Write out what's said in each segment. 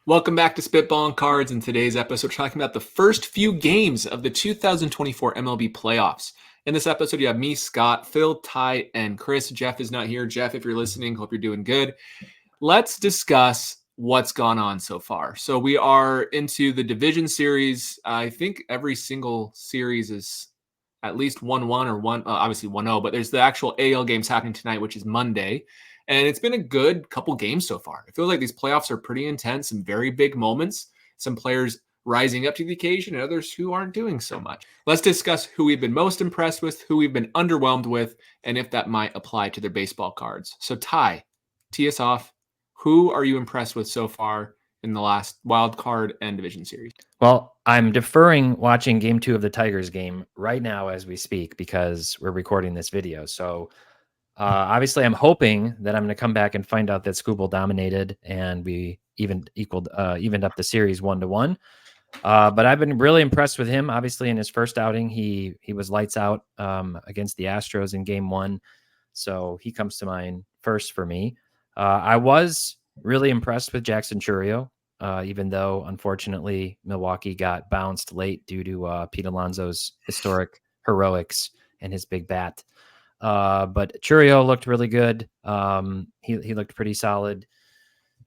Welcome back to Spitballin Cards. In today's episode, we're talking about the first few games of the 2024 MLB playoffs. In this episode, you have me, Scott, Phil, Ty, and Chris. Jeff is not here. Jeff, if you're listening, hope you're doing good. Let's discuss what's gone on so far. So we are into the division series. I think every single series is at least 1-1 or obviously 1-0, but there's the actual AL games happening tonight, which is Monday. And it's been a good couple games so far. I feel like these playoffs are pretty intense, some very big moments, some players rising up to the occasion and others who aren't doing so much. Let's discuss who we've been most impressed with, who we've been underwhelmed with, and if that might apply to their baseball cards. So Ty, tee us off. Who are you impressed with so far in the last wild card and division series? Well, I'm deferring watching game 2 of the Tigers game right now as we speak because we're recording this video. So obviously I'm hoping that I'm going to come back and find out that Skubal dominated and we evened up the series 1-1. But I've been really impressed with him. Obviously in his first outing, he was lights out against the Astros in game 1. So he comes to mind first for me. I was really impressed with Jackson Chourio, even though, unfortunately, Milwaukee got bounced late due to Pete Alonso's historic heroics and his big bat. But Chourio looked really good. He looked pretty solid.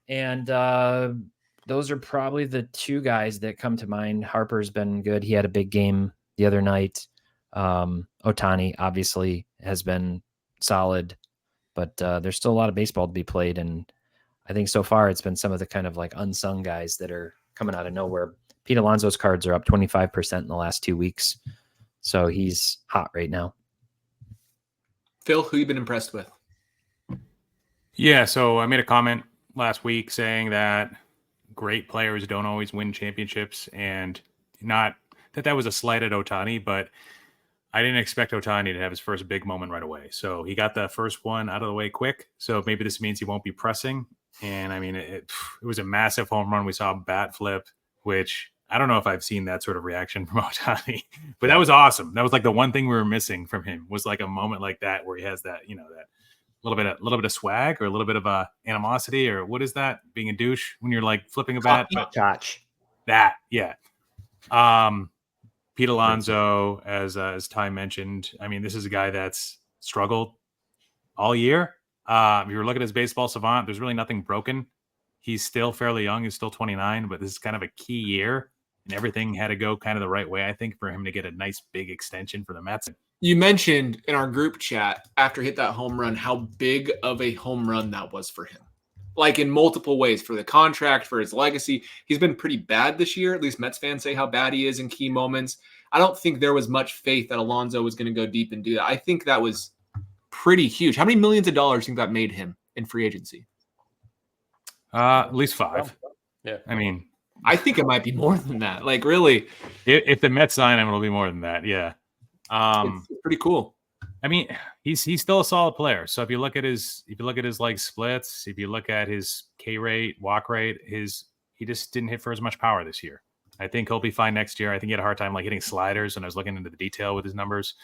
And those are probably the two guys that come to mind. Harper's been good. He had a big game the other night. Ohtani, obviously, has been solid. But there's still a lot of baseball to be played. And I think so far it's been some of the kind of like unsung guys that are coming out of nowhere. Pete Alonso's cards are up 25% in the last 2 weeks. So he's hot right now. Phil, who you been impressed with? Yeah, so I made a comment last week saying that great players don't always win championships, and not that was a slight at Ohtani, but I didn't expect Ohtani to have his first big moment right away. So he got the first one out of the way quick. So maybe this means he won't be pressing. And I mean, it was a massive home run. We saw a bat flip, which I don't know if I've seen that sort of reaction from Ohtani, but that was awesome. That was like the one thing we were missing from him, was like a moment like that where he has that, that little bit of swag or a little bit of animosity, or what is that? Being a douche when you're like flipping a bat. Gotch. That, yeah. Pete Alonso, as Ty mentioned, I mean, this is a guy that's struggled all year. If you were looking at his baseball savant, there's really nothing broken. He's still fairly young. He's still 29, but this is kind of a key year, and everything had to go kind of the right way, I think, for him to get a nice big extension for the Mets. You mentioned in our group chat after he hit that home run how big of a home run that was for him. Like in multiple ways, for the contract, for his legacy. He's been pretty bad this year. At least Mets fans say how bad he is in key moments. I don't think there was much faith that Alonso was going to go deep and do that. I think that was pretty huge. How many millions of dollars do you think that made him in free agency? At least 5. Yeah. I mean, I think it might be more than that. Like, really. If the Mets sign him, it'll be more than that. Yeah. It's pretty cool. I mean, he's still a solid player. So if you look at his like splits, if you look at his K rate, walk rate, he just didn't hit for as much power this year. I think he'll be fine next year. I think he had a hard time like hitting sliders, and I was looking into the detail with his numbers.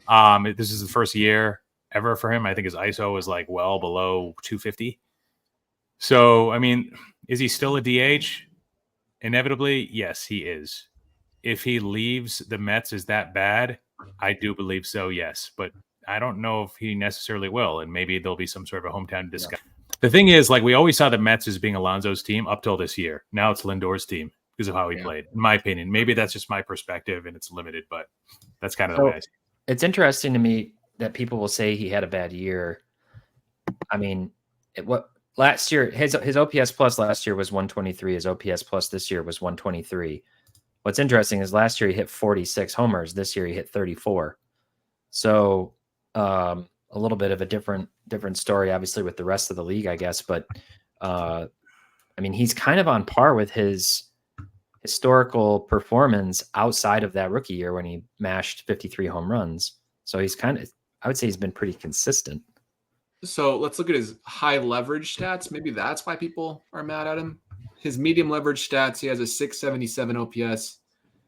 This is the first year ever for him. I think his ISO is like well below 250. So, I mean, is he still a DH? Inevitably, yes, he is. If he leaves the Mets, is that bad? I do believe so, yes. But I don't know if he necessarily will, and maybe there'll be some sort of a hometown discussion. Yeah. The thing is, like, we always saw the Mets as being Alonso's team up till this year. Now it's Lindor's team because of how he played, in my opinion. Maybe that's just my perspective and it's limited, but that's kind of the way I see it. It's interesting to me that people will say he had a bad year. I mean, last year, his OPS plus last year was 123. His OPS plus this year was 123. What's interesting is last year he hit 46 homers. This year he hit 34. So a little bit of a different story, obviously, with the rest of the league, I guess. But I mean, he's kind of on par with his historical performance outside of that rookie year when he mashed 53 home runs. So he's kind of, I would say he's been pretty consistent. So let's look at his high leverage stats. Maybe that's why people are mad at him. His medium leverage stats, he has a 677 OPS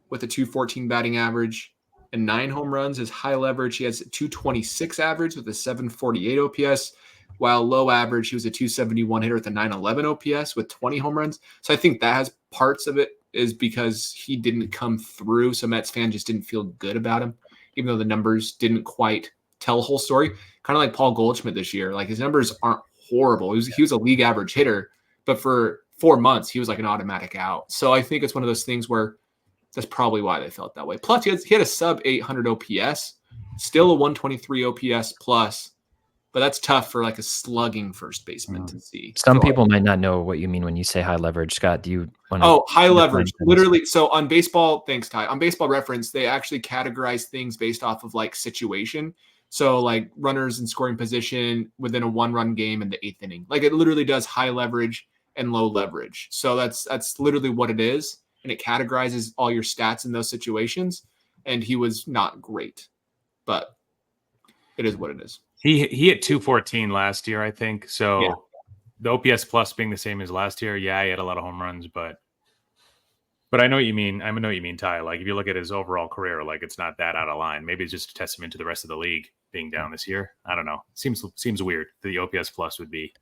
with a 214 batting average and 9 home runs. His high leverage, he has a 226 average with a 748 OPS while low average, he was a 271 hitter with a 911 OPS with 20 home runs. So I think that has parts of it is because he didn't come through. So Mets fans just didn't feel good about him, even though the numbers didn't quite tell the whole story. Kind of like Paul Goldschmidt this year. Like his numbers aren't horrible. He was a league average hitter, but for 4 months, he was like an automatic out. So I think it's one of those things where that's probably why they felt that way. Plus, he had a sub 800 OPS, still a 123 OPS plus, but that's tough for like a slugging first baseman to see. Some people might not know what you mean when you say high leverage. Scott, do you want to? Oh, high leverage. Literally. So on baseball, thanks, Ty. On Baseball Reference, they actually categorize things based off of like situation. So like runners in scoring position within a 1-run game in the 8th inning. Like it literally does high leverage and low leverage. So that's literally what it is. And it categorizes all your stats in those situations. And he was not great, but it is what it is. He hit 214 last year, I think. So Yeah. the OPS plus being the same as last year, yeah, he had a lot of home runs, but I know what you mean. I know what you mean, Ty. Like if you look at his overall career, like it's not that out of line. Maybe it's just a testament to the rest of the league being down this year. I don't know. Seems weird that the OPS plus would be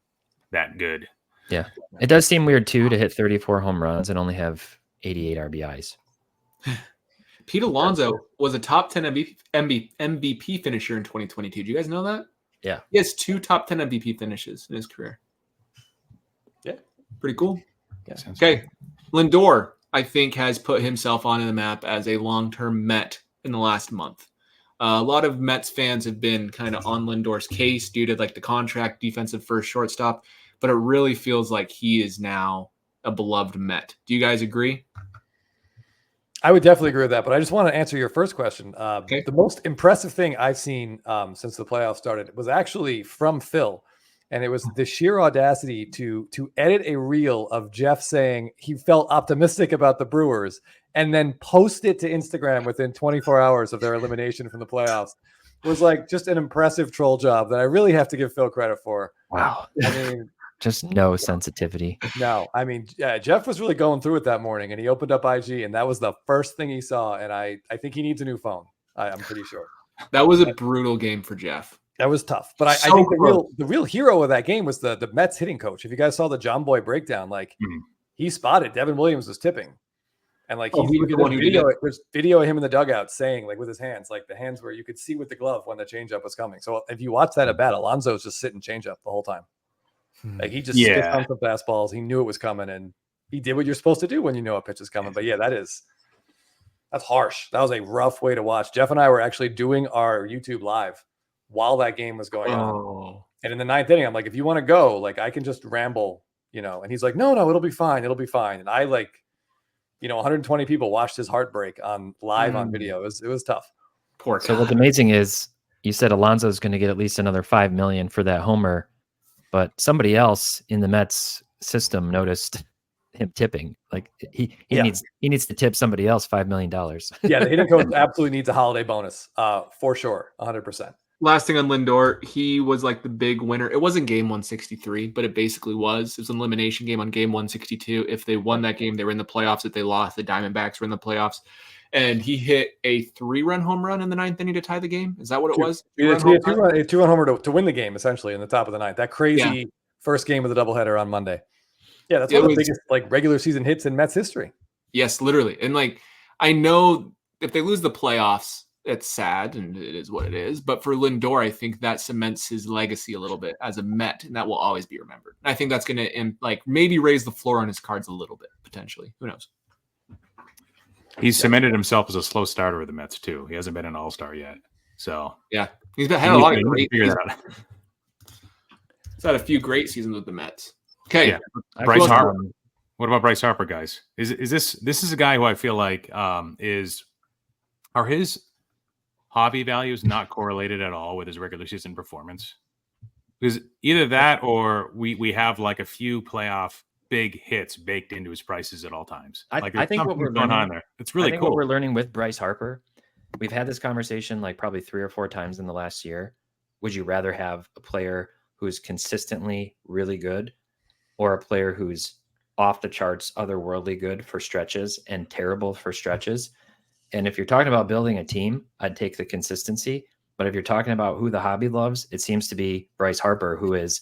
that good. Yeah, it does seem weird too to hit 34 home runs and only have 88 RBIs. Pete Alonso was a top 10 MVP finisher in 2022. Do you guys know that? Yeah. He has 2 top 10 MVP finishes in his career. Yeah. Pretty cool. Yeah. Okay. Lindor, I think, has put himself on the map as a long-term Met in the last month. A lot of Mets fans have been kind of on Lindor's case due to like the contract, defensive first shortstop, but it really feels like he is now a beloved Met. Do you guys agree? I would definitely agree with that, but I just want to answer your first question. Okay. The most impressive thing I've seen since the playoffs started was actually from Phil, and it was the sheer audacity to edit a reel of Jeff saying he felt optimistic about the Brewers and then post it to Instagram within 24 hours of their elimination from the playoffs. It was like just an impressive troll job that I really have to give Phil credit for. Wow. I mean, just no sensitivity. No, I mean, yeah, Jeff was really going through it that morning, and he opened up IG, and that was the first thing he saw. And I think he needs a new phone. I'm pretty sure. That was a brutal game for Jeff. That was tough. But I think the real hero of that game was the Mets hitting coach. If you guys saw the John Boy breakdown, like he spotted Devin Williams was tipping. And like there's video of him in the dugout saying, like with his hands, like the hands where you could see with the glove when the changeup was coming. So if you watch that at bat, Alonso's just sitting changeup the whole time. Like he just skipped on some fastballs. He knew it was coming, and he did what you're supposed to do when you know a pitch is coming. But yeah, that's harsh. That was a rough way to watch. Jeff and I were actually doing our YouTube live while that game was going on. And in the 9th inning, I'm like, if you want to go, like I can just ramble, And he's like, no, it'll be fine. It'll be fine. And I 120 people watched his heartbreak on live on video. It was tough. Poor guy. So what's amazing is you said Alonso's going to get at least another $5 million for that homer. But somebody else in the Mets system noticed him tipping. Like he needs to tip somebody else $5 million. Yeah, the hitting coach absolutely needs a holiday bonus, for sure, 100%. Last thing on Lindor, he was like the big winner. It wasn't game 163, but it basically was. It was an elimination game on game 162. If they won that game, they were in the playoffs. If they lost, the Diamondbacks were in the playoffs. And he hit a 3-run home run in the 9th inning to tie the game. Is that what it was? A two-run homer to win the game, essentially, in the top of the 9th. That crazy first game of the doubleheader on Monday. Yeah, that's one of the biggest regular season hits in Mets history. Yes, literally. And I know if they lose the playoffs, it's sad and it is what it is. But for Lindor, I think that cements his legacy a little bit as a Met, and that will always be remembered. And I think that's going to maybe raise the floor on his cards a little bit, potentially. Who knows? He's cemented himself as a slow starter of the Mets too. He hasn't been an all-star yet. So yeah, he's had a lot of great. He's had a few great seasons with the Mets. Okay, yeah. Bryce Harper. What about Bryce Harper, guys? Is this a guy who I feel like are his hobby values not correlated at all with his regular season performance? Because either that or we have like a few playoff big hits baked into his prices at all times. I think what we're going on there, it's really cool. What we're learning with Bryce Harper, we've had this conversation like probably 3 or 4 times in the last year. Would you rather have a player who's consistently really good or a player who's off the charts, otherworldly good for stretches and terrible for stretches? And if you're talking about building a team, I'd take the consistency. But if you're talking about who the hobby loves, it seems to be Bryce Harper, who is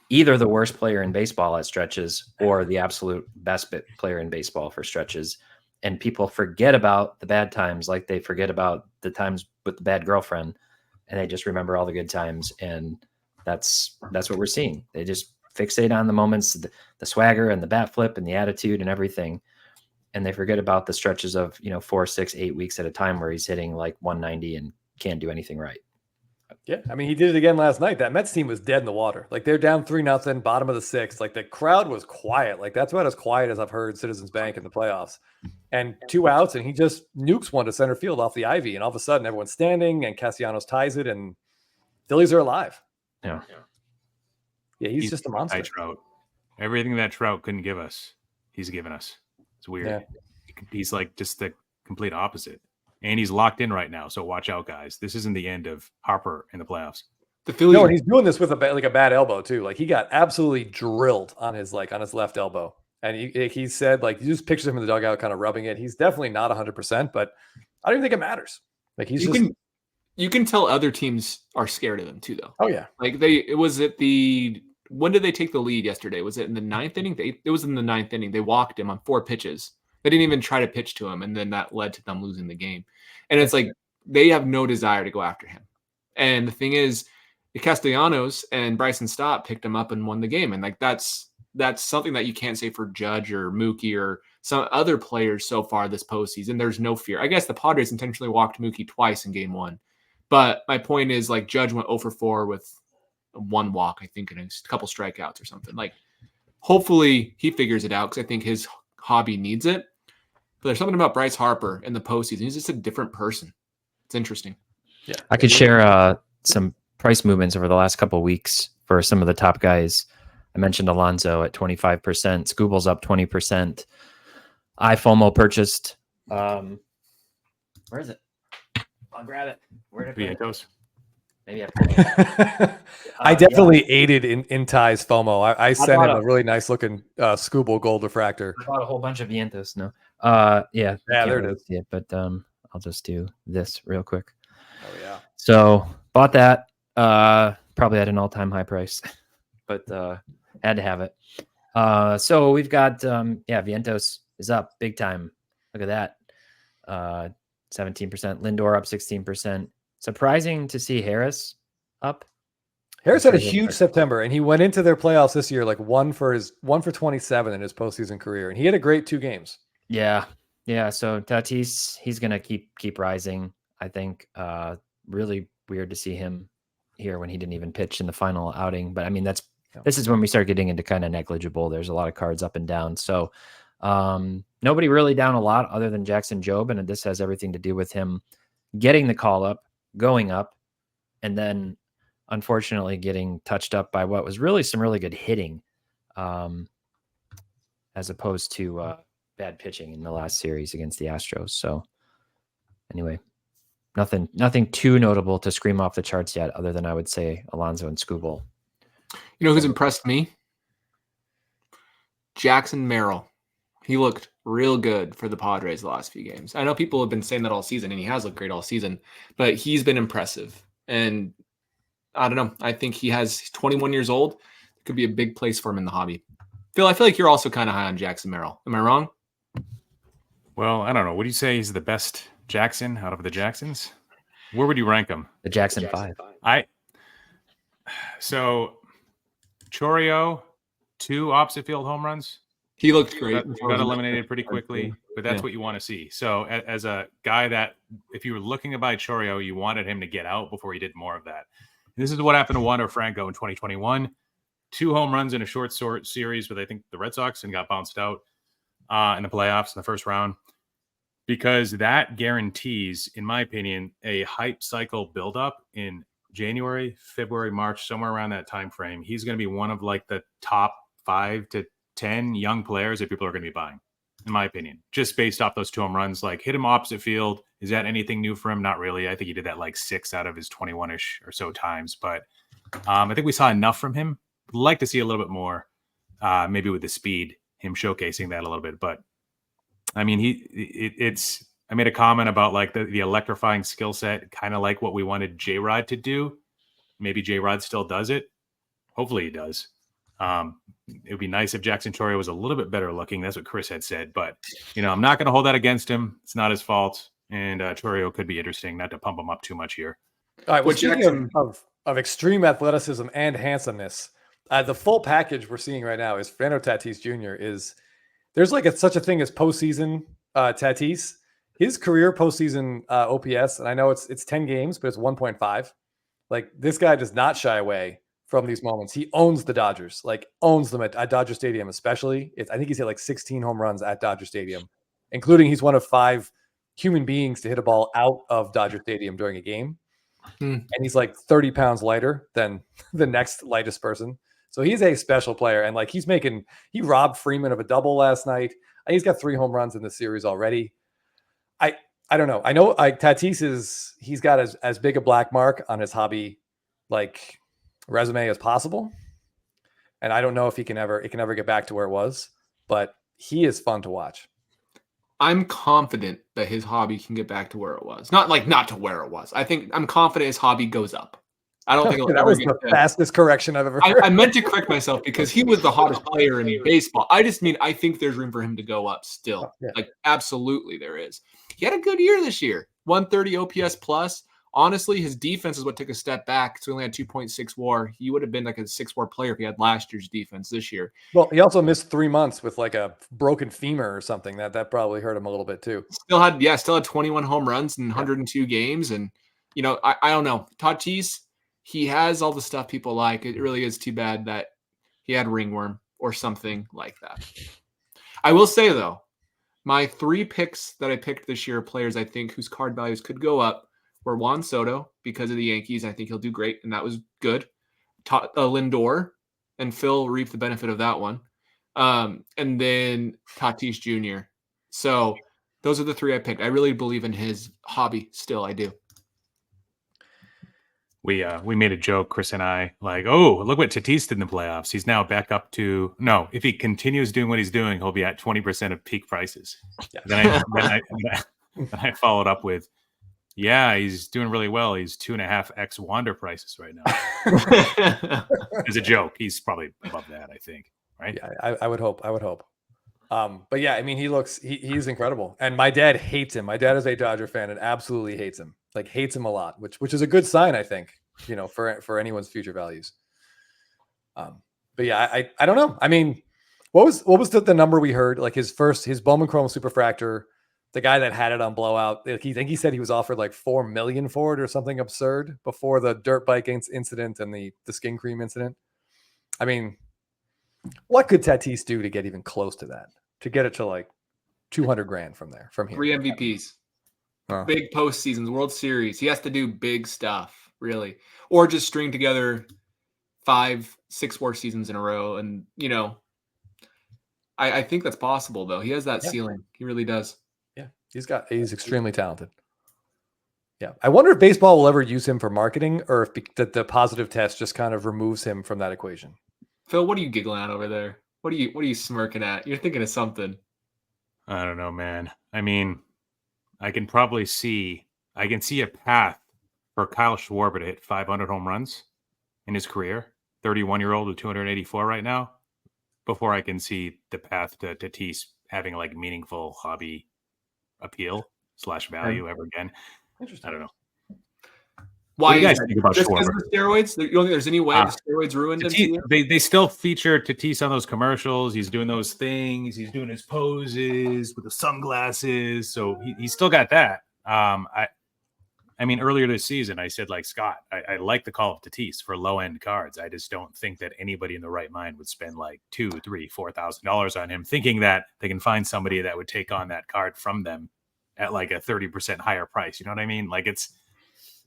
either the worst player in baseball at stretches or the absolute best player in baseball for stretches. And people forget about the bad times like they forget about the times with the bad girlfriend, and they just remember all the good times. And that's what we're seeing. They just fixate on the moments, the swagger and the bat flip and the attitude and everything. And they forget about the stretches of, 4, 6, 8 weeks at a time where he's hitting like 190 and can't do anything right. Yeah, I mean, he did it again last night. That Mets team was dead in the water. Like, they're down 3-0, bottom of the 6th. Like, the crowd was quiet. Like, that's about as quiet as I've heard Citizens Bank in the playoffs. And 2 outs, and he just nukes one to center field off the ivy. And all of a sudden, everyone's standing, and Castellanos ties it, and Phillies are alive. Yeah, he's just a monster. Trout. Everything that Trout couldn't give us, he's given us. It's weird. Yeah. He's like just the complete opposite. And he's locked in right now, so watch out, guys. This isn't the end of Harper in the playoffs. The Phillies. No, and he's doing this with a bad elbow too. Like, he got absolutely drilled on his left elbow, and he said, like, you just picture him in the dugout, kind of rubbing it. He's definitely not 100%, but I don't even think it matters. Like, you can tell other teams are scared of him too, though. Oh yeah, like when did they take the lead yesterday? Was it in the 9th inning? It was in the 9th inning. They walked him on 4 pitches. They didn't even try to pitch to him, and then that led to them losing the game. And it's like they have no desire to go after him. And the thing is, Castellanos and Bryson Stott picked him up and won the game. And like that's something that you can't say for Judge or Mookie or some other players so far this postseason. There's no fear. I guess the Padres intentionally walked Mookie twice in game 1. But my point is, like, Judge went 0 for 4 with 1 walk, I think, and a couple strikeouts or something. Like, hopefully he figures it out, because I think his hobby needs it. But there's something about Bryce Harper in the postseason. He's just a different person. It's interesting. Yeah, I could share some price movements over the last couple of weeks for some of the top guys. I mentioned Alonso at 25%. Scooble's up 20%. iFOMO purchased. Where is it? I'll grab it. Where did it go? Maybe I definitely aided in Ty's FOMO. I sent him a really nice looking Scooble gold refractor. I bought a whole bunch of Vientos. No, yeah, there it is. Yeah, but I'll just do this real quick. Oh yeah. So bought that. Probably at an all-time high price, but had to have it. So we've got Vientos is up big time. Look at that. 17%. Lindor up 16%. Surprising to see Harris up. Harris had a huge September, and he went into their playoffs this year like 1 for 27 in his postseason career, and he had a great 2 games. Yeah. So Tatis, he's gonna keep rising. I think. Really weird to see him here when he didn't even pitch in the final outing. But I mean, this is when we start getting into kind of negligible. There's a lot of cards up and down. So nobody really down a lot other than Jackson Jobe, and this has everything to do with him getting the call up, going up, and then unfortunately getting touched up by what was really some really good hitting, as opposed to bad pitching in the last series against the Astros. So anyway, nothing too notable to scream off the charts yet, other than I would say Alonso and Scooble. You know who's impressed me? Jackson Merrill. He looked real good for the Padres the last few games. I know people have been saying that all season, and he has looked great all season, but he's been impressive. And I don't know. I think he's 21 years old. It could be a big place for him in the hobby. Phil, I feel like you're also kind of high on Jackson Merrill. Am I wrong? Well, I don't know. Would you say he's the best Jackson out of the Jacksons? Where would you rank him? The Jackson 5. So Chourio, 2 opposite field home runs. He looked great. Got eliminated pretty quickly, but that's what you want to see. So as a guy that, if you were looking to buy Chourio, you wanted him to get out before he did more of that. And this is what happened to Wander Franco in 2021. 2 home runs in a short series with, I think, the Red Sox, and got bounced out in the playoffs in the first round. Because that guarantees, in my opinion, a hype cycle buildup in January, February, March, somewhere around that time frame. He's going to be one of like the top 5 to 10 young players that people are going to be buying, in my opinion, just based off those 2 home runs. Like, hit him opposite field. Is that anything new for him? Not really. I think he did that like 6 out of his 21-ish or so times. But I think we saw enough from him. Would like to see a little bit more, maybe with the speed, him showcasing that a little bit. But I mean, it's I made a comment about like the electrifying skill set, kind of like what we wanted J-Rod to do. Maybe J-Rod still does it. Hopefully he does. It would be nice if Jackson Chourio was a little bit better looking. That's what Chris had said. But, I'm not going to hold that against him. It's not his fault. And Chourio could be interesting, not to pump him up too much here. All right. Well, speaking of extreme athleticism and handsomeness, the full package we're seeing right now is Fernando Tatis Jr. There's like such a thing as postseason Tatis. His career postseason OPS, and I know it's 10 games, but it's 1.5. Like, this guy does not shy away from these moments. He owns the Dodgers, like owns them at Dodger Stadium, especially. I think he's hit like 16 home runs at Dodger Stadium, including he's one of 5 human beings to hit a ball out of Dodger Stadium during a game. And he's like 30 pounds lighter than the next lightest person. So he's a special player. And like he robbed Freeman of a double last night. He's got 3 home runs in the series already. I don't know. I know Tatis he's got as big a black mark on his hobby like resume as possible. And I don't know if it can ever get back to where it was, but he is fun to watch. I'm confident that his hobby can get back to where it was. Not to where it was. I'm confident his hobby goes up. I don't think it'll ever get the fastest correction I've ever heard. I meant to correct myself because he was the hottest player in baseball. I just mean I think there's room for him to go up still. Yeah. Like, absolutely there is. He had a good year this year. 130 OPS plus. Honestly, his defense is what took a step back. So he only had 2.6 WAR. He would have been like a 6 WAR player if he had last year's defense this year. Well, he also missed 3 months with like a broken femur or something. That probably hurt him a little bit too. Still had 21 home runs in 102 games. And, I don't know. Tatis, he has all the stuff people like. It really is too bad that he had ringworm or something like that. I will say, though, my 3 picks that I picked this year, players I think whose card values could go up, were Juan Soto because of the Yankees. I think he'll do great, and that was good. Lindor, and Phil reaped the benefit of that one. And then Tatis Jr. So those are the 3 I picked. I really believe in his hobby still. I do. We made a joke, Chris and I, like, oh, look what Tatis did in the playoffs. He's now back up to if he continues doing what he's doing, he'll be at 20% of peak prices. Yeah. Then I followed up with, yeah, he's doing really well. He's 2.5x Wander prices right now. As a joke, he's probably above that, I think. Right? Yeah, I would hope. But yeah, I mean, he's incredible. And my dad hates him. My dad is a Dodger fan and absolutely hates him. Like, hates him a lot, which is a good sign, I think, for anyone's future values. But yeah, I don't know. I mean, what was the number we heard? Like his Bowman Chrome Superfractor, the guy that had it on blowout, he said he was offered like $4 million for it or something absurd before the dirt bike incident and the skin cream incident. I mean, what could Tatis do to get even close to that? To get it to like 200 grand from here? 3 MVPs, big postseasons, World Series. He has to do big stuff, really, or just string together 5-6 WAR seasons in a row. And I think that's possible though. He has that ceiling. He really does. Yeah, he's extremely talented. Yeah, I wonder if baseball will ever use him for marketing, or if the positive test just kind of removes him from that equation. Phil, what are you giggling at over there? What are you smirking at? You're thinking of something. I don't know, man. I mean, I can see a path for Kyle Schwarber to hit 500 home runs in his career. 31-year-old with 284 right now. Before I can see the path to Tatis having like meaningful hobby appeal / value ever again. Interesting. I don't know. Why do you guys think about Schwarber? The steroids? You don't think there's any way the steroids ruined him? They still feature Tatis on those commercials. He's doing those things. He's doing his poses with the sunglasses. So he's still got that. I mean, earlier this season, I said, like, Scott, I like the call of Tatis for low-end cards. I just don't think that anybody in the right mind would spend like $2,000, $3,000, $4,000 on him, thinking that they can find somebody that would take on that card from them at like a 30% higher price. You know what I mean? Like,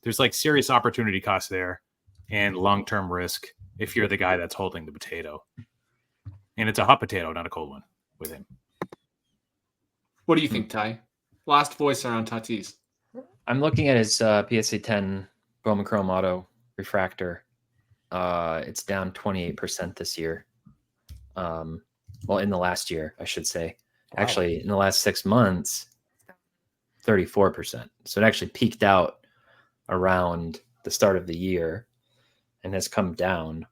there's like serious opportunity cost there and long-term risk if you're the guy that's holding the potato. And it's a hot potato, not a cold one with him. What do you think, Ty? Last voice around Tatis. I'm looking at his PSA 10 Bowman Chrome Auto Refractor. It's down 28% this year. Well, in the last year, I should say. Wow. Actually, in the last 6 months, 34%. So it actually peaked out around the start of the year and has come down.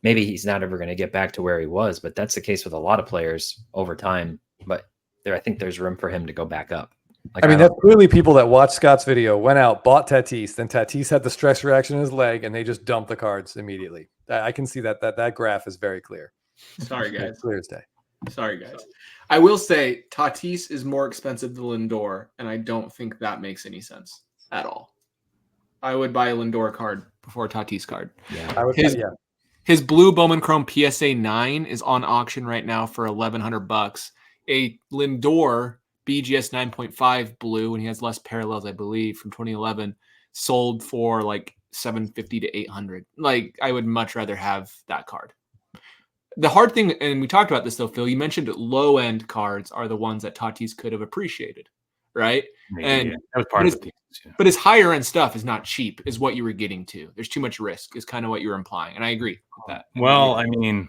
Maybe he's not ever going to get back to where he was, but that's the case with a lot of players over time. But I think there's room for him to go back up. Like, I mean, that's clearly people that watched Scott's video, went out, bought Tatis, then Tatis had the stress reaction in his leg, and they just dumped the cards immediately. I can see that graph is very clear. Sorry, guys. Clear as day. Sorry, guys. I will say Tatis is more expensive than Lindor, and I don't think that makes any sense at all. I would buy a Lindor card before a Tatis card. Yeah, I would. His blue Bowman Chrome PSA 9 is on auction right now for $1,100. A Lindor BGS 9.5 blue, and he has less parallels, I believe, from 2011, sold for like $750 to $800. Like, I would much rather have that card. The hard thing, and we talked about this though, Phil, you mentioned low end cards are the ones that Tatis could have appreciated, right? Maybe, and that was part of the piece. Yeah. But his higher end stuff is not cheap, is what you were getting to. There's too much risk, is kind of what you were implying, and I agree with that. Well, I mean,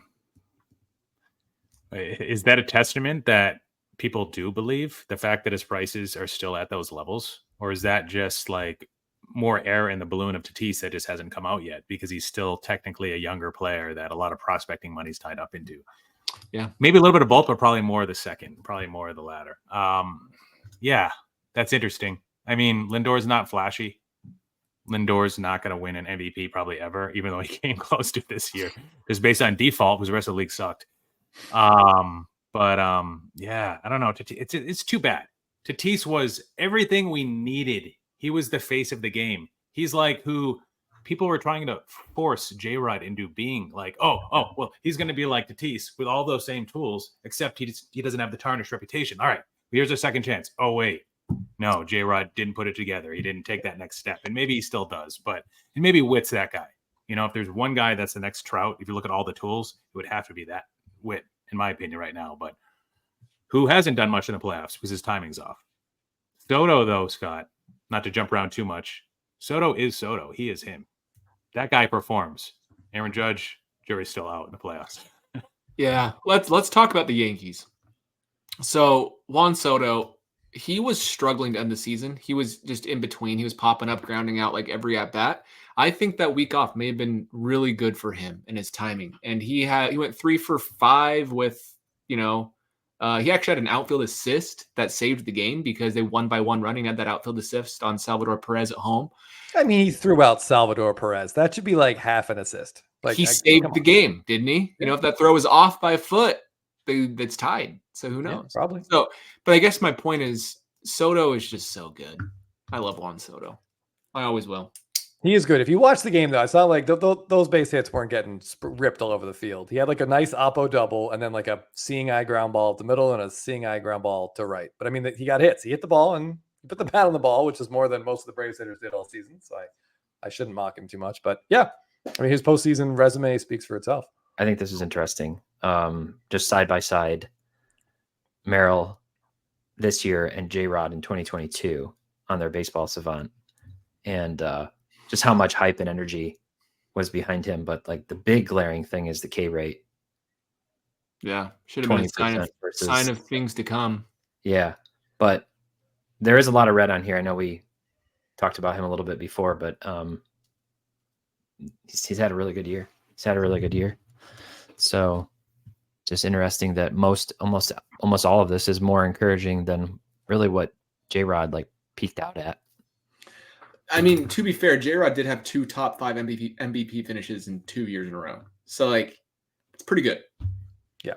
is that a testament that people do believe the fact that his prices are still at those levels, or is that just like more air in the balloon of Tatis that just hasn't come out yet because he's still technically a younger player that a lot of prospecting money's tied up into? Yeah, maybe a little bit of both, but probably more of the second, probably more of the latter. Yeah, that's interesting. I mean, Lindor's not flashy. Lindor's not going to win an MVP probably ever, even though he came close to this year, because based on default, because the rest of the league sucked. Yeah, I don't know. It's too bad. Tatis was everything we needed. He was the face of the game. He's like who people were trying to force J-Rod into being like, well, he's going to be like Tatis with all those same tools, except he doesn't have the tarnished reputation. All right, here's a second chance. Oh, wait. No, J-Rod didn't put it together. He didn't take that next step. And maybe he still does, but maybe Witt's that guy. You know, if there's one guy that's the next Trout, if you look at all the tools, it would have to be that Witt, in my opinion, right now. But who hasn't done much in the playoffs because his timing's off. Soto, though, Scott, not to jump around too much, Soto is Soto. He is him. That guy performs. Aaron Judge, jury's still out in the playoffs. Yeah, let's talk about the Yankees. So Juan Soto, he was struggling to end the season. He was just in between. He was popping up, grounding out like every at bat. I think that week off may have been really good for him and his timing. And he went 3 for 5 with, he actually had an outfield assist that saved the game because they won by 1 run. He had that outfield assist on Salvador Perez at home. I mean, he threw out Salvador Perez. That should be like half an assist. Like he saved the game, didn't he? Yeah. If that throw was off by a foot, that's tied. So who knows? Yeah, probably. So, but I guess my point is Soto is just so good. I love Juan Soto. I always will. He is good. If you watch the game, though, it's not like those base hits weren't getting ripped all over the field. He had like a nice oppo double and then like a seeing eye ground ball up the middle and a seeing eye ground ball to right. But I mean, he got hits. He hit the ball and he put the bat on the ball, which is more than most of the Braves hitters did all season. So I shouldn't mock him too much. But yeah, I mean, his postseason resume speaks for itself. I think this is interesting. Just side by side, Merrill this year and J-Rod in 2022 on their Baseball Savant. And just how much hype and energy was behind him. But like the big glaring thing is the K rate. Yeah. Should have been a sign of things to come. Yeah. But there is a lot of red on here. I know we talked about him a little bit before, but he's had a really good year. So just interesting that almost all of this is more encouraging than really what J-Rod like peaked out at. I mean, to be fair, J-Rod did have 2 top 5 MVP finishes in 2 years in a row. So like it's pretty good. Yeah.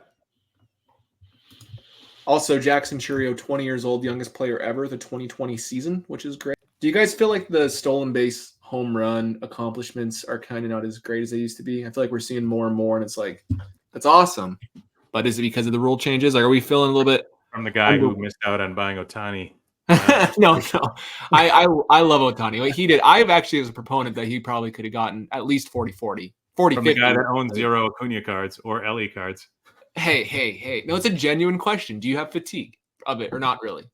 Also, Jackson Churio, 20 years old, youngest player ever, the 2020 season, which is great. Do you guys feel like the stolen base home run accomplishments are kind of not as great as they used to be? I feel like we're seeing more and more, and it's like, that's awesome. But is it because of the rule changes? Like, are we feeling a little bit from the guy who missed out on buying Ohtani? No. I love Ohtani. Like he did. I've actually was a proponent that he probably could have gotten at least 40-40. 40 from 50. The guy that owns 0 Acuna cards or Ellie cards. Hey. No, it's a genuine question. Do you have fatigue of it or not really?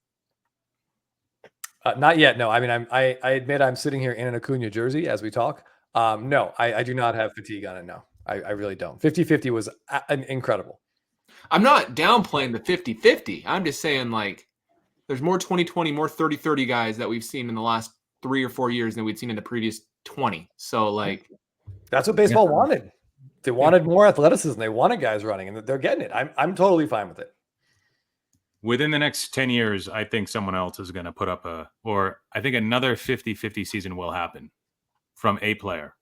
Not yet. No, I mean, I admit I'm sitting here in an Acuna jersey as we talk. No, I do not have fatigue on it. No, I really don't. 50-50 was incredible. I'm not downplaying the 50-50. I'm just saying like There's more 2020, more 30-30 guys that we've seen in the last 3 or 4 years than we'd seen in the previous 20. So like, that's what baseball wanted. They wanted more athleticism. They wanted guys running, and they're getting it. I'm totally fine with it. Within the next 10 years, I think someone else is going to put up I think another 50-50 season will happen from a player.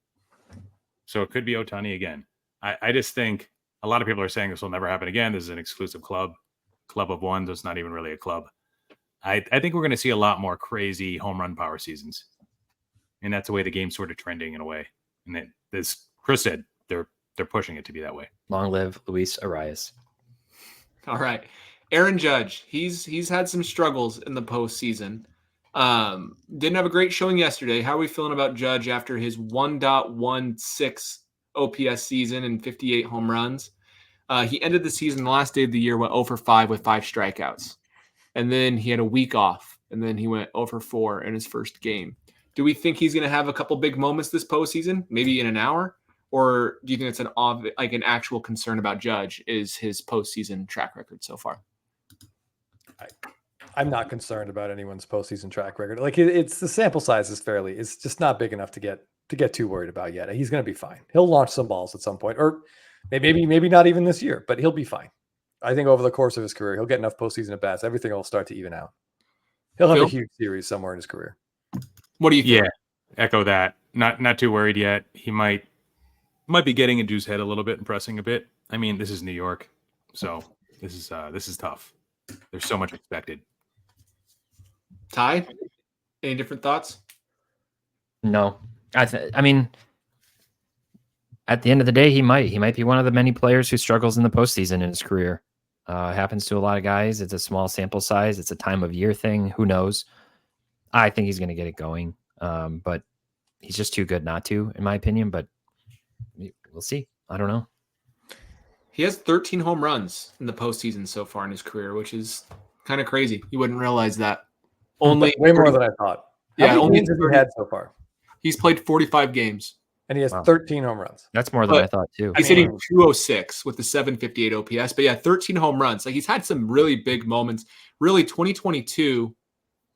So it could be Ohtani again. I just think a lot of people are saying this will never happen again. This is an exclusive club of one. That's not even really a club. I think we're going to see a lot more crazy home run power seasons. And that's the way the game's sort of trending in a way. And as Chris said, they're pushing it to be that way. Long live Luis Arias. All right. Aaron Judge, he's had some struggles in the postseason. Didn't have a great showing yesterday. How are we feeling about Judge after his 1.16 OPS season and 58 home runs? He ended the season, the last day of the year, went 0 for 5 with 5 strikeouts. And then he had a week off, and then he went 0 for 4 in his first game. Do we think he's going to have a couple big moments this postseason, maybe in an hour? Or do you think it's an actual concern about Judge is his postseason track record so far? I'm not concerned about anyone's postseason track record. Like it's the sample size is it's just not big enough to get too worried about yet. He's going to be fine. He'll launch some balls at some point, or maybe not even this year, but he'll be fine. I think over the course of his career, he'll get enough postseason at bats. Everything will start to even out. He'll have a huge series somewhere in his career. What do you think? Yeah, echo that. Not too worried yet. He might be getting into his head a little bit and pressing a bit. I mean, this is New York, so this is tough. There's so much expected. Ty, any different thoughts? No, I mean, at the end of the day, he might be one of the many players who struggles in the postseason in his career. Happens to a lot of guys. It's a small sample size. It's a time of year thing. Who knows? I think he's going to get it going, but he's just too good not to, in my opinion. But we'll see. I don't know. He has 13 home runs in the postseason so far in his career, which is kind of crazy. You wouldn't realize that. Only way more than I thought. Yeah, how many games has he had so far? He's played 45 games. And he has 13 home runs. That's more than I thought, too. He's hitting 206 with the 758 OPS. But yeah, 13 home runs. Like he's had some really big moments. Really, 2022,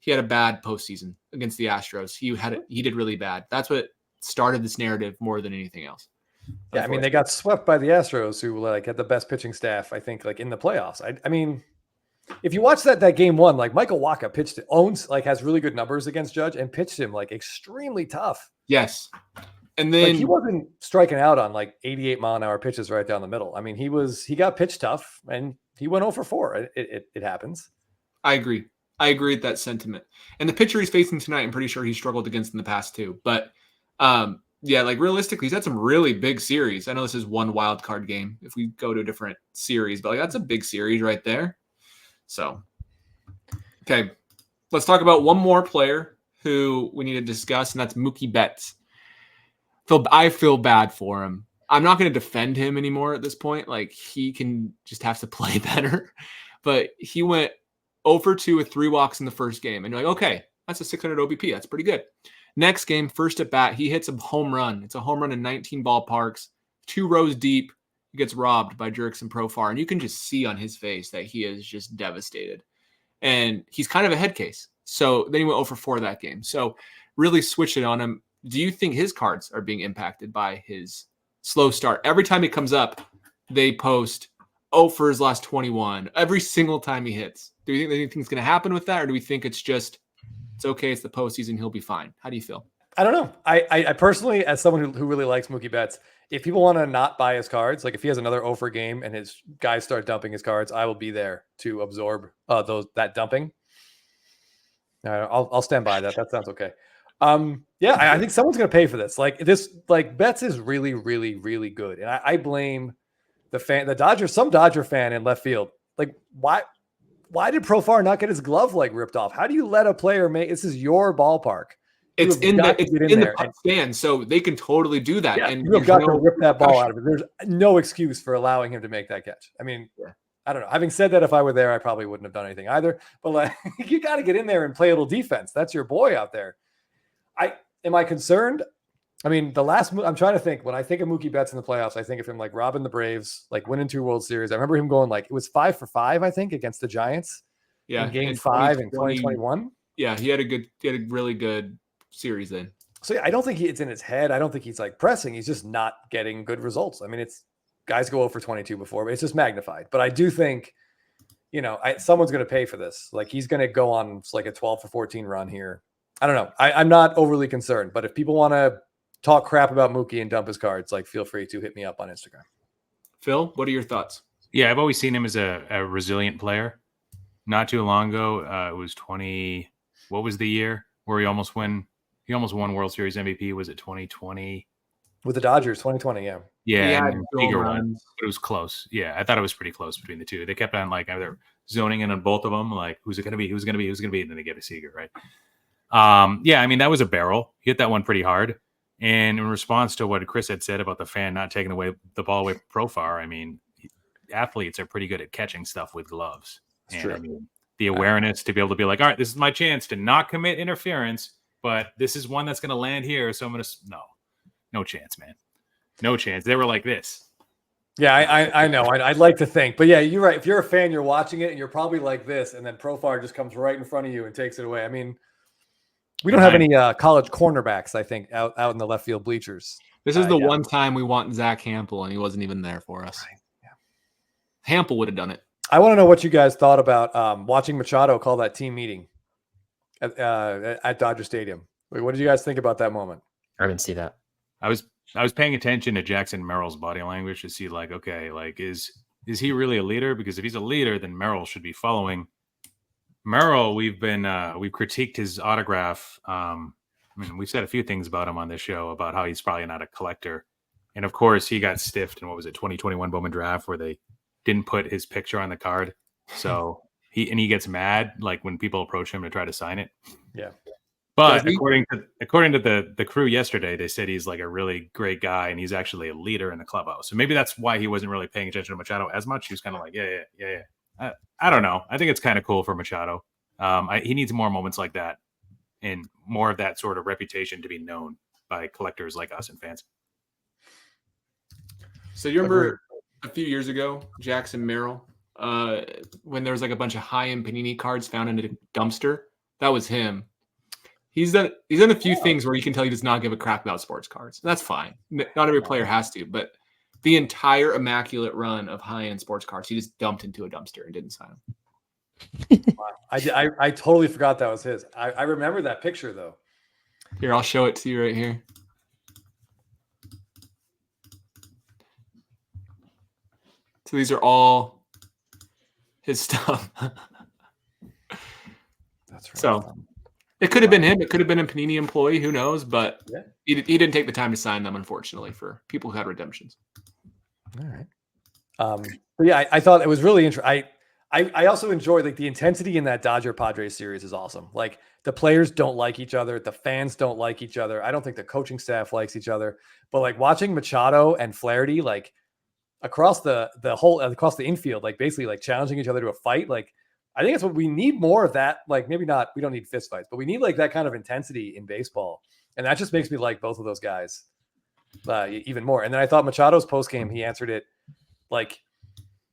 he had a bad postseason against the Astros. He did really bad. That's what started this narrative more than anything else. Yeah, I mean, they got swept by the Astros, who had the best pitching staff, I think, in the playoffs. I mean, if you watch that game one, Michael Wacha has really good numbers against Judge and pitched him extremely tough. Yes. And then he wasn't striking out on 88 mile an hour pitches right down the middle. I mean, he got pitched tough and he went 0 for 4. It happens. I agree with that sentiment. And the pitcher he's facing tonight, I'm pretty sure he struggled against in the past too. But yeah, realistically, he's had some really big series. I know this is one wild card game if we go to a different series, but that's a big series right there. So, okay, let's talk about one more player who we need to discuss, and that's Mookie Betts. I feel bad for him. I'm not going to defend him anymore at this point. He can just have to play better. But he went 0 for 2 with 3 walks in the first game. And you're like, okay, that's a 600 OBP. That's pretty good. Next game, first at bat, he hits a home run. It's a home run in 19 ballparks, 2 rows deep. He gets robbed by Jurickson Profar. And you can just see on his face that he is just devastated. And he's kind of a head case. So then he went 0 for 4 that game. So really switched it on him. Do you think his cards are being impacted by his slow start? Every time he comes up, they post 0 for his last 21 every single time he hits. Do you think anything's going to happen with that? Or do we think it's okay, it's the postseason, he'll be fine? How do you feel? I don't know. I personally, as someone who really likes Mookie Betts, if people want to not buy his cards, if he has another 0 for game and his guys start dumping his cards, I will be there to absorb that dumping. I'll stand by that. That sounds okay. Yeah, I think someone's going to pay for this. Betts is really, really, really good. And I blame some Dodger fan in left field. Why did Profar not get his glove ripped off? How do you let a player this is your ballpark. It's in the stand, so they can totally do that. Yeah, and you've got to rip that ball out of it. There's no excuse for allowing him to make that catch. I mean, I don't know. Having said that, if I were there, I probably wouldn't have done anything either. But you got to get in there and play a little defense. That's your boy out there. Am I concerned? I mean, I'm trying to think. When I think of Mookie Betts in the playoffs, I think of him robbing the Braves, winning 2 World Series. I remember him going it was 5 for 5, I think, against the Giants. Yeah, in Game 5 in 2021. Yeah, he had a really good series then. So I don't think it's in his head. I don't think he's like pressing. He's just not getting good results. I mean, it's guys go over 22 before, but it's just magnified. But I do think, someone's going to pay for this. Like he's going to go on like a 12 for 14 run here. I don't know. I'm not overly concerned, but if people want to talk crap about Mookie and dump his cards, like feel free to hit me up on Instagram. Phil, what are your thoughts? Yeah, I've always seen him as a resilient player. Not too long ago, it was what was the year where he almost won World Series MVP? Was it 2020? With the Dodgers, 2020, yeah. Yeah, and won, but it was close. Yeah, I thought it was pretty close between the two. They kept on like either zoning in on both of them, like who's it going to be, and then they get a Seager, right? Yeah, I mean, that was a barrel. He hit that one pretty hard. And in response to what Chris had said about the fan not taking the ball away from Profar, I mean, athletes are pretty good at catching stuff with gloves. That's true. I mean, the awareness to be able to be like, all right, this is my chance to not commit interference, but this is one that's going to land here. So I'm going to, no chance, man. No chance. They were like this. Yeah, I know. I'd like to think. But yeah, you're right. If you're a fan, you're watching it and you're probably like this. And then Profar just comes right in front of you and takes it away. I mean, we don't have any college cornerbacks, I think, out in the left field bleachers. This is the one time we want Zach Hampel, and he wasn't even there for us. Right. Yeah. Hampel would have done it. I want to know what you guys thought about watching Machado call that team meeting at Dodger Stadium. What did you guys think about that moment? I didn't see that. I was paying attention to Jackson Merrill's body language to see like, okay, like is he really a leader? Because if he's a leader, then Merrill should be following. Merrill, we've critiqued his autograph. I mean, we've said a few things about him on this show about how he's probably not a collector. And of course, he got stiffed in 2021 Bowman draft where they didn't put his picture on the card. So he gets mad like when people approach him to try to sign it. Yeah. But according to the crew yesterday, they said he's like a really great guy and he's actually a leader in the clubhouse. So maybe that's why he wasn't really paying attention to Machado as much. He was kind of like, yeah. I don't know. I think it's kind of cool for Machado. He needs more moments like that and more of that sort of reputation to be known by collectors like us and fans. So you remember a few years ago, Jackson Merrill, when there was like a bunch of high-end Panini cards found in a dumpster? That was him. He's done a few things where you can tell he does not give a crap about sports cards. That's fine. Not every player has to, but the entire immaculate run of high-end sports cards, he just dumped into a dumpster and didn't sign them. Wow. I totally forgot that was his. I remember that picture though. Here, I'll show it to you right here. So these are all his stuff. That's right. So it could have been him. It could have been a Panini employee. Who knows? But he didn't take the time to sign them, unfortunately, for people who had redemptions. All right. But yeah, I thought it was really interesting. I also enjoyed like the intensity in that Dodger Padres series is awesome. Like the players don't like each other. The fans don't like each other. I don't think the coaching staff likes each other, but like watching Machado and Flaherty, like across the infield, like basically like challenging each other to a fight. Like, I think that's what we need more of that. Like maybe not, we don't need fist fights, but we need like that kind of intensity in baseball. And that just makes me like both of those guys even more. And then I thought Machado's post game, he answered it like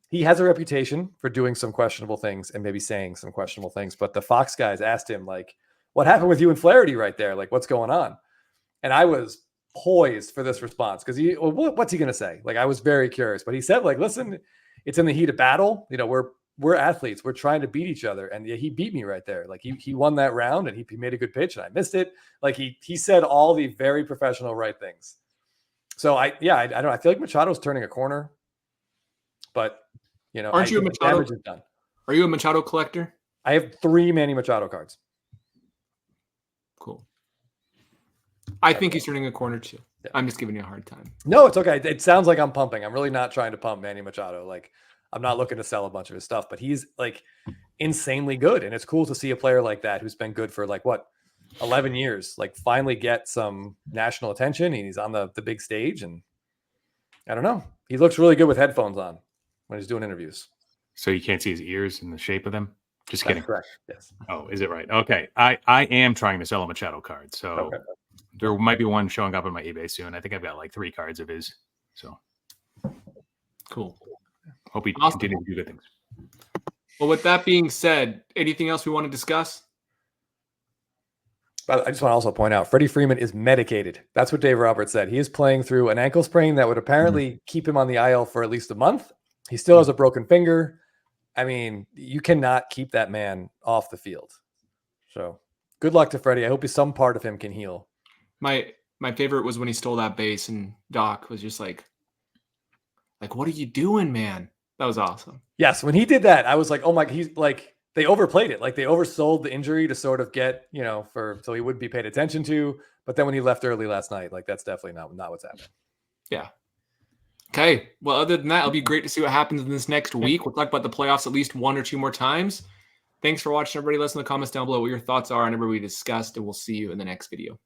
he has a reputation for doing some questionable things and maybe saying some questionable things. But the Fox guys asked him like, what happened with you and Flaherty right there? Like, what's going on? And I was poised for this response because what's he going to say? Like, I was very curious, but he said like, listen, it's in the heat of battle. You know, we're athletes. We're trying to beat each other. And yeah, he beat me right there. Like he won that round and he made a good pitch and I missed it. Like he said all the very professional right things. So I don't know. I feel like Machado's turning a corner, but you know, aren't you a Machado? Done. Are you a Machado collector? I have 3 Manny Machado cards. Cool. I think he's turning a corner too. Yeah. I'm just giving you a hard time. No, it's okay. It sounds like I'm pumping. I'm really not trying to pump Manny Machado. Like I'm not looking to sell a bunch of his stuff, but he's like insanely good. And it's cool to see a player like that who's been good for like 11 years, like finally get some national attention. And he's on the big stage. And I don't know. He looks really good with headphones on when he's doing interviews. So you can't see his ears and the shape of them? Just kidding. Correct. Yes. Oh, is it right? Okay. I am trying to sell a Machado card. So there might be one showing up on my eBay soon. I think I've got like 3 cards of his. So cool. Hope he continues to do good things. Well, with that being said, anything else we want to discuss? But I just want to also point out, Freddie Freeman is medicated. That's what Dave Roberts said. He is playing through an ankle sprain that would apparently keep him on the IL for at least a month. He still has a broken finger. I mean, you cannot keep that man off the field. So good luck to Freddie. I hope some part of him can heal. My favorite was when he stole that base and Doc was just like, what are you doing, man? That was awesome. Yes, when he did that, I was like, oh my, he's like, they overplayed it. Like they oversold the injury to sort of get, so he wouldn't be paid attention to. But then when he left early last night, like that's definitely not what's happening. Yeah. Okay. Well, other than that, it'll be great to see what happens in this next week. We'll talk about the playoffs at least 1 or 2 more times. Thanks for watching, everybody. Let us know in the comments down below what your thoughts are on everybody we discussed, and we'll see you in the next video.